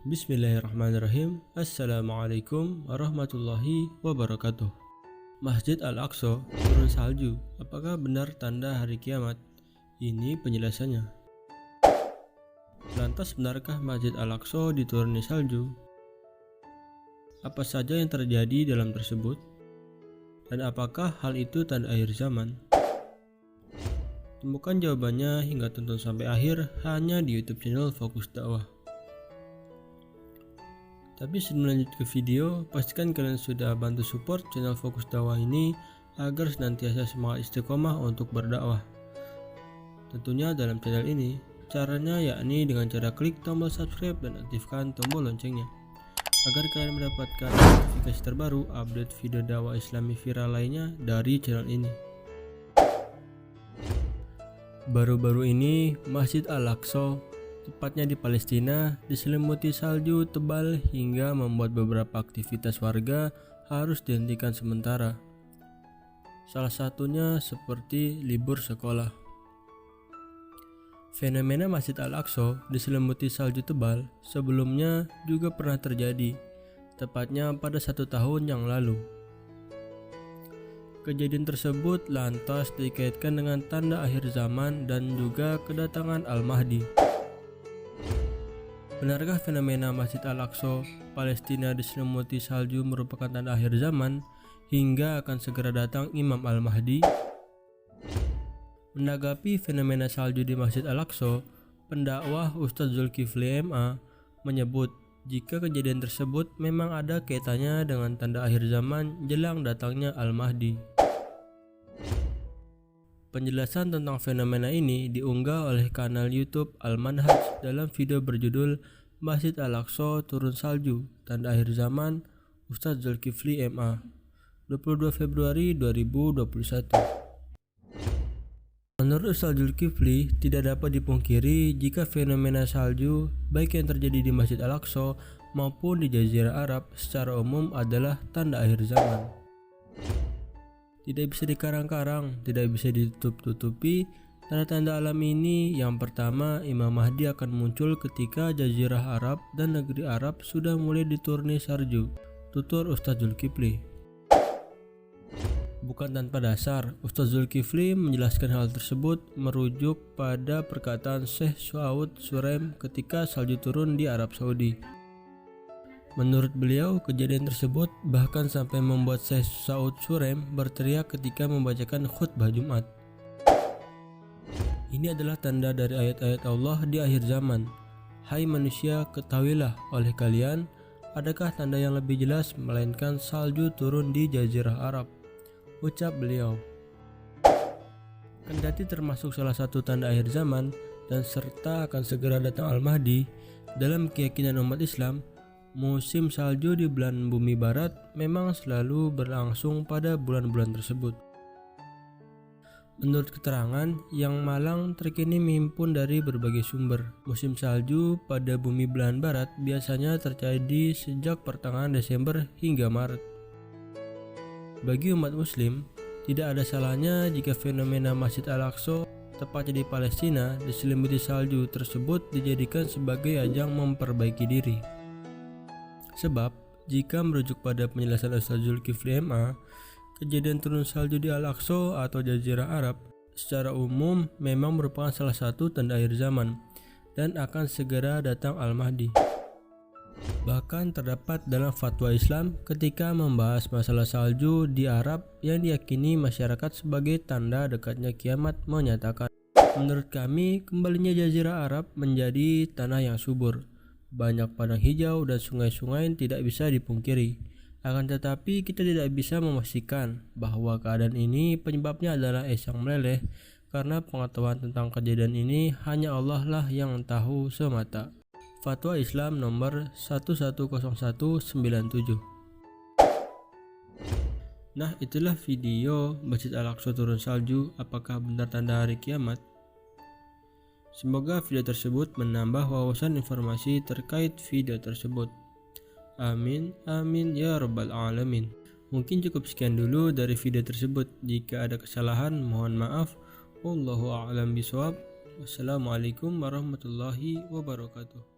Bismillahirrahmanirrahim. Assalamualaikum warahmatullahi wabarakatuh. Masjid Al-Aqsa turun salju. Apakah benar tanda hari kiamat? Ini penjelasannya. Lantas benarkah Masjid Al-Aqsa dituruni salju? Apa saja yang terjadi dalam tersebut? Dan apakah hal itu tanda akhir zaman? Temukan jawabannya hingga tonton sampai akhir hanya di YouTube channel Fokus Dakwah. Tapi sebelum lanjut ke video, pastikan kalian sudah bantu support channel Fokus Dakwah ini agar senantiasa semangat istiqomah untuk berdakwah. Tentunya dalam channel ini, caranya yakni dengan cara klik tombol subscribe dan aktifkan tombol loncengnya agar kalian mendapatkan notifikasi terbaru update video dakwah Islami viral lainnya dari channel ini. Baru-baru ini, Masjid Al-Aqsa, tepatnya di Palestina, diselimuti salju tebal hingga membuat beberapa aktivitas warga harus dihentikan sementara. Salah satunya seperti libur sekolah. Fenomena Masjid Al-Aqsa diselimuti salju tebal sebelumnya juga pernah terjadi, tepatnya pada 1 tahun yang lalu. Kejadian tersebut lantas dikaitkan dengan tanda akhir zaman dan juga kedatangan Al-Mahdi. Benarkah fenomena Masjid Al-Aqsa, Palestina diselimuti salju merupakan tanda akhir zaman hingga akan segera datang Imam Al-Mahdi? Menanggapi fenomena salju di Masjid Al-Aqsa, pendakwah Ustadz Zulkifli MA menyebut jika kejadian tersebut memang ada kaitannya dengan tanda akhir zaman jelang datangnya Al-Mahdi. Penjelasan tentang fenomena ini diunggah oleh kanal YouTube Al-Manhaj dalam video berjudul Masjid Al-Aqsa Turun Salju, Tanda Akhir Zaman, Ustadz Zulkifli MA, 22 Februari 2021. Menurut Ustadz Zulkifli, tidak dapat dipungkiri jika fenomena salju baik yang terjadi di Masjid Al-Aqsa maupun di Jazirah Arab secara umum adalah tanda akhir zaman. Tidak bisa dikarang-karang, tidak bisa ditutup-tutupi. Tanda-tanda alam ini yang pertama, Imam Mahdi akan muncul ketika Jazirah Arab dan negeri Arab sudah mulai dituruni salju, tutur Ustadz Zulkifli. Bukan tanpa dasar, Ustadz Zulkifli menjelaskan hal tersebut merujuk pada perkataan Syekh Saud Suraim ketika salju turun di Arab Saudi. Menurut beliau, kejadian tersebut bahkan sampai membuat Syekh Saud Suraim berteriak ketika membacakan khutbah Jumat. Ini adalah tanda dari ayat-ayat Allah di akhir zaman. Hai manusia, ketahuilah oleh kalian, adakah tanda yang lebih jelas melainkan salju turun di Jazirah Arab? Ucap beliau. Kendati termasuk salah satu tanda akhir zaman dan serta akan segera datang Al-Mahdi, dalam keyakinan umat Islam, musim salju di belahan bumi barat memang selalu berlangsung pada bulan-bulan tersebut. Menurut keterangan yang Malang terkini menghimpun dari berbagai sumber, musim salju pada bumi belahan barat biasanya terjadi sejak pertengahan Desember hingga Maret. Bagi umat muslim, tidak ada salahnya jika fenomena Masjid Al-Aqsa tepatnya di Palestina diselimuti salju tersebut dijadikan sebagai ajang memperbaiki diri. Sebab, jika merujuk pada penjelasan Ustadz Zulkifli MA, kejadian turun salju di Al-Aqsa atau Jazirah Arab secara umum memang merupakan salah satu tanda akhir zaman dan akan segera datang Al-Mahdi. Bahkan terdapat dalam fatwa Islam ketika membahas masalah salju di Arab yang diyakini masyarakat sebagai tanda dekatnya kiamat menyatakan, menurut kami kembalinya Jazirah Arab menjadi tanah yang subur. Banyak padang hijau dan sungai-sungai tidak bisa dipungkiri. Akan tetapi kita tidak bisa memastikan bahwa keadaan ini penyebabnya adalah es yang meleleh, karena pengetahuan tentang kejadian ini hanya Allah lah yang tahu semata. Fatwa Islam nomor 110197. Nah, itulah video Masjid Al-Aqsa turun salju, apakah benar tanda hari kiamat? Semoga video tersebut menambah wawasan informasi terkait video tersebut. Amin, amin ya rabbal alamin. Mungkin cukup sekian dulu dari video tersebut. Jika ada kesalahan, mohon maaf. Wallahu a'lam bishawab. Wassalamualaikum warahmatullahi wabarakatuh.